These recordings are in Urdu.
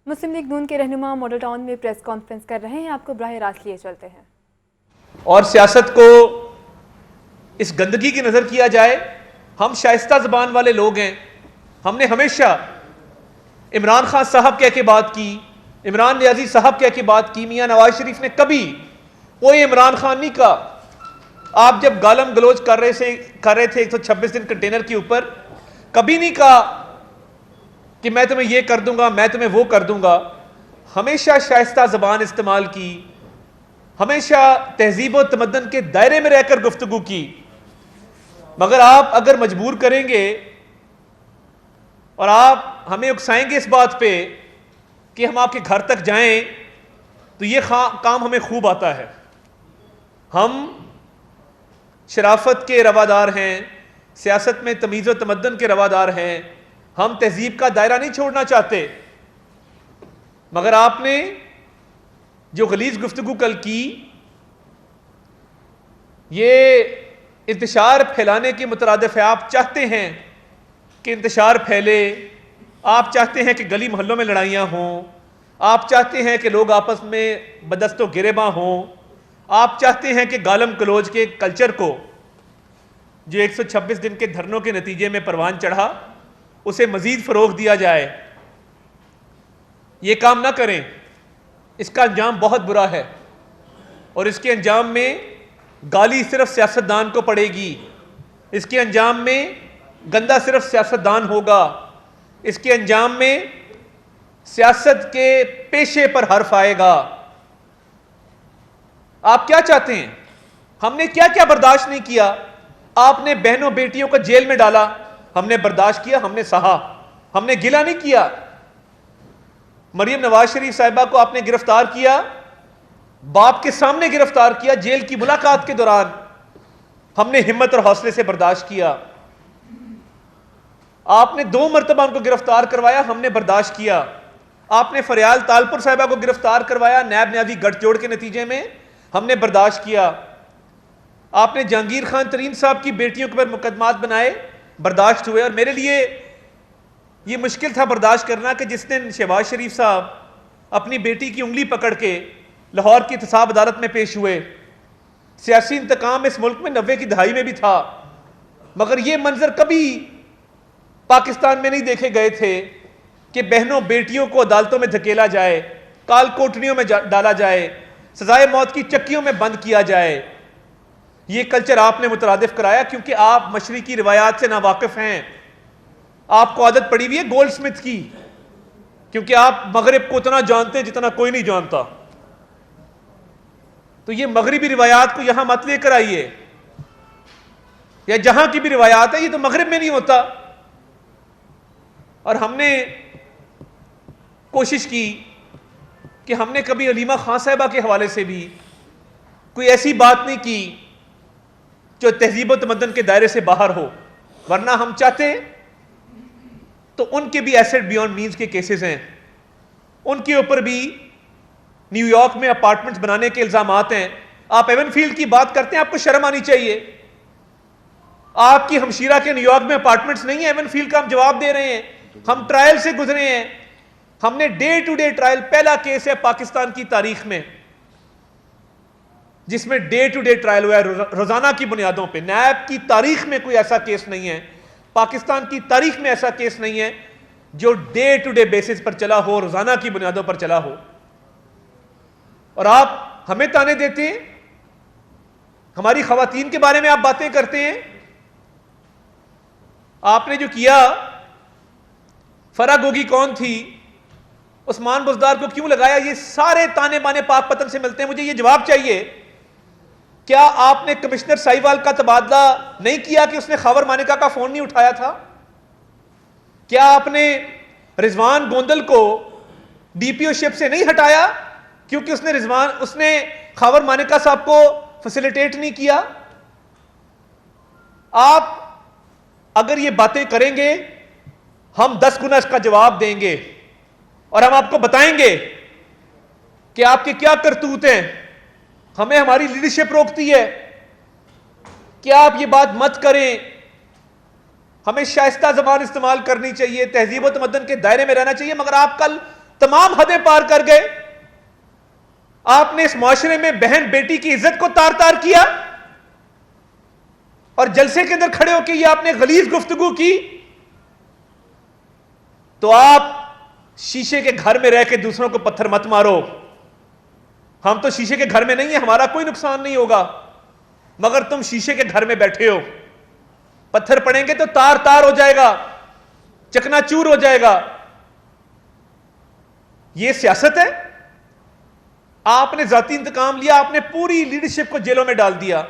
مسلم لیگ نون کے رہنما ماڈل ٹاؤن میں پریس کانفرنس کر رہے ہیں، آپ کو براہ راست لیے چلتے ہیں۔ اور سیاست کو اس گندگی کی نظر کیا جائے۔ ہم شائستہ زبان والے لوگ ہیں، ہم نے ہمیشہ عمران خان صاحب کہہ کے بات کی، عمران نیازی صاحب کہہ کے بات کی، میاں نواز شریف نے کبھی کوئی عمران خان نہیں کہا۔ آپ جب گالم گلوچ کر رہے تھے 126 دن کنٹینر کے اوپر، کبھی نہیں کہا کہ میں تمہیں یہ کر دوں گا، میں تمہیں وہ کر دوں گا۔ ہمیشہ شائستہ زبان استعمال کی، ہمیشہ تہذیب و تمدن کے دائرے میں رہ کر گفتگو کی۔ مگر آپ اگر مجبور کریں گے اور آپ ہمیں اکسائیں گے اس بات پہ کہ ہم آپ کے گھر تک جائیں، تو یہ کام ہمیں خوب آتا ہے۔ ہم شرافت کے روادار ہیں، سیاست میں تمیز و تمدن کے روادار ہیں، ہم تہذیب کا دائرہ نہیں چھوڑنا چاہتے۔ مگر آپ نے جو غلیظ گفتگو کل کی، یہ انتشار پھیلانے کے مترادف ہے۔ آپ چاہتے ہیں کہ انتشار پھیلے، آپ چاہتے ہیں کہ گلی محلوں میں لڑائیاں ہوں، آپ چاہتے ہیں کہ لوگ آپس میں بدست و گریباں ہوں، آپ چاہتے ہیں کہ گالم گلوچ کے کلچر کو جو 126 دن کے دھرنوں کے نتیجے میں پروان چڑھا، اسے مزید فروغ دیا جائے۔ یہ کام نہ کریں، اس کا انجام بہت برا ہے، اور اس کے انجام میں گالی صرف سیاستدان کو پڑے گی، اس کے انجام میں گندہ صرف سیاستدان ہوگا، اس کے انجام میں سیاست کے پیشے پر حرف آئے گا۔ آپ کیا چاہتے ہیں؟ ہم نے کیا کیا برداشت نہیں کیا؟ آپ نے بہنوں بیٹیوں کو جیل میں ڈالا، ہم نے برداشت کیا، ہم نے سہا، ہم نے گلہ نہیں کیا۔ مریم نواز شریف صاحبہ کو آپ نے گرفتار کیا، باپ کے سامنے گرفتار کیا، جیل کی ملاقات کے دوران ہم نے ہمت اور حوصلے سے برداشت کیا۔ آپ نے 2 مرتبہ ان کو گرفتار کروایا، ہم نے برداشت کیا۔ آپ نے فریال تالپور صاحبہ کو گرفتار کروایا نیب نیازی گٹھ جوڑ کے نتیجے میں، ہم نے برداشت کیا۔ آپ نے جہانگیر خان ترین صاحب کی بیٹیوں کے اوپر مقدمات بنائے، برداشت ہوئے۔ اور میرے لیے یہ مشکل تھا برداشت کرنا کہ جس دن شہباز شریف صاحب اپنی بیٹی کی انگلی پکڑ کے لاہور کی احتساب عدالت میں پیش ہوئے، سیاسی انتقام اس ملک میں 90 کی دہائی میں بھی تھا، مگر یہ منظر کبھی پاکستان میں نہیں دیکھے گئے تھے کہ بہنوں بیٹیوں کو عدالتوں میں دھکیلا جائے، کال کوٹڑیوں میں ڈالا جائے، سزائے موت کی چکیوں میں بند کیا جائے۔ یہ کلچر آپ نے مترادف کرایا، کیونکہ آپ مشرقی روایات سے ناواقف ہیں۔ آپ کو عادت پڑی ہوئی ہے گولڈ سمتھ کی، کیونکہ آپ مغرب کو اتنا جانتے ہیں جتنا کوئی نہیں جانتا۔ تو یہ مغربی روایات کو یہاں مت لے کر آئیے، یا جہاں کی بھی روایات ہے، یہ تو مغرب میں نہیں ہوتا۔ اور ہم نے کوشش کی کہ ہم نے کبھی علیمہ خان صاحبہ کے حوالے سے بھی کوئی ایسی بات نہیں کی جو تہذیب و تمدن کے دائرے سے باہر ہو، ورنہ ہم چاہتے تو ان کے بھی ایسٹ بیونڈ مینز کے کیسز ہیں، ان کے اوپر بھی نیو یارک میں اپارٹمنٹس بنانے کے الزامات ہیں۔ آپ ایون فیلڈ کی بات کرتے ہیں، آپ کو شرم آنی چاہیے۔ آپ کی ہمشیرہ کے نیو یارک میں اپارٹمنٹس نہیں ہیں، ایون فیلڈ کا ہم جواب دے رہے ہیں۔ ہم ٹرائل سے گزرے ہیں، ہم نے ڈے ٹو ڈے ٹرائل، پہلا کیس ہے پاکستان کی تاریخ میں جس میں ڈے ٹو ڈے ٹرائل ہوا ہے روزانہ کی بنیادوں پہ۔ نیب کی تاریخ میں کوئی ایسا کیس نہیں ہے، پاکستان کی تاریخ میں ایسا کیس نہیں ہے جو ڈے ٹو ڈے بیسس پر چلا ہو، روزانہ کی بنیادوں پر چلا ہو۔ اور آپ ہمیں تانے دیتے ہیں، ہماری خواتین کے بارے میں آپ باتیں کرتے ہیں۔ آپ نے جو کیا، فرا گوگی کون تھی، عثمان بزدار کو کیوں لگایا، یہ سارے تانے بانے پاک پتن سے ملتے ہیں۔ مجھے یہ جواب چاہیے، کیا آپ نے کمشنر سائیوال کا تبادلہ نہیں کیا کہ اس نے خاور مانیکا کا فون نہیں اٹھایا تھا؟ کیا آپ نے رضوان گوندل کو ڈی پی او شپ سے نہیں ہٹایا کیونکہ اس نے خاور مانیکا صاحب کو فیسیلیٹیٹ نہیں کیا؟ آپ اگر یہ باتیں کریں گے، ہم 10 گنا اس کا جواب دیں گے، اور ہم آپ کو بتائیں گے کہ آپ کے کیا کرتوت ہیں۔ ہمیں ہماری لیڈرشپ روکتی ہے کہ آپ یہ بات مت کریں۔ ہمیں شائستہ زبان استعمال کرنی چاہیے، تہذیب و تمدن کے دائرے میں رہنا چاہیے، مگر آپ کل تمام حدیں پار کر گئے. آپ نے اس معاشرے میں بہن بیٹی کی عزت کو تار تار کیا, اور جلسے کے اندر کھڑے ہو کے یہ آپ نے غلیظ گفتگو کی. تو آپ شیشے کے گھر میں رہ کے دوسروں کو پتھر مت مارو. ہم تو شیشے کے گھر میں نہیں ہیں, ہمارا کوئی نقصان نہیں ہوگا, مگر تم شیشے کے گھر میں بیٹھے ہو, پتھر پڑیں گے تو تار تار ہو جائے گا, چکنا چور ہو جائے گا. یہ سیاست ہے. آپ نے ذاتی انتقام لیا, آپ نے پوری لیڈرشپ کو جیلوں میں ڈال دیا.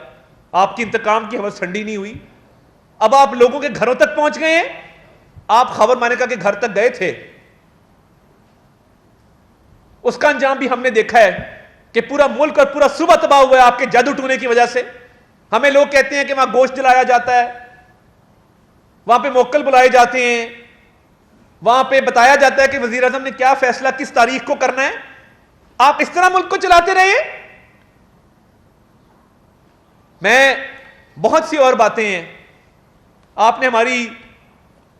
آپ کی انتقام کی ہوس ٹھنڈی نہیں ہوئی. اب آپ لوگوں کے گھروں تک پہنچ گئے ہیں. آپ خاور مانیکا کے گھر تک گئے تھے, اس کا انجام بھی ہم نے دیکھا ہے کہ پورا ملک اور پورا صوبہ تباہ ہوا ہے آپ کے جادو ٹونے کی وجہ سے. ہمیں لوگ کہتے ہیں کہ وہاں گوشت جلایا جاتا ہے, وہاں پہ موکل بلائے جاتے ہیں, وہاں پہ بتایا جاتا ہے کہ وزیر اعظم نے کیا فیصلہ کس تاریخ کو کرنا ہے. آپ اس طرح ملک کو چلاتے رہے. میں بہت سی اور باتیں ہیں. آپ نے ہماری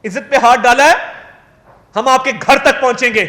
عزت پہ ہاتھ ڈالا ہے, ہم آپ کے گھر تک پہنچیں گے.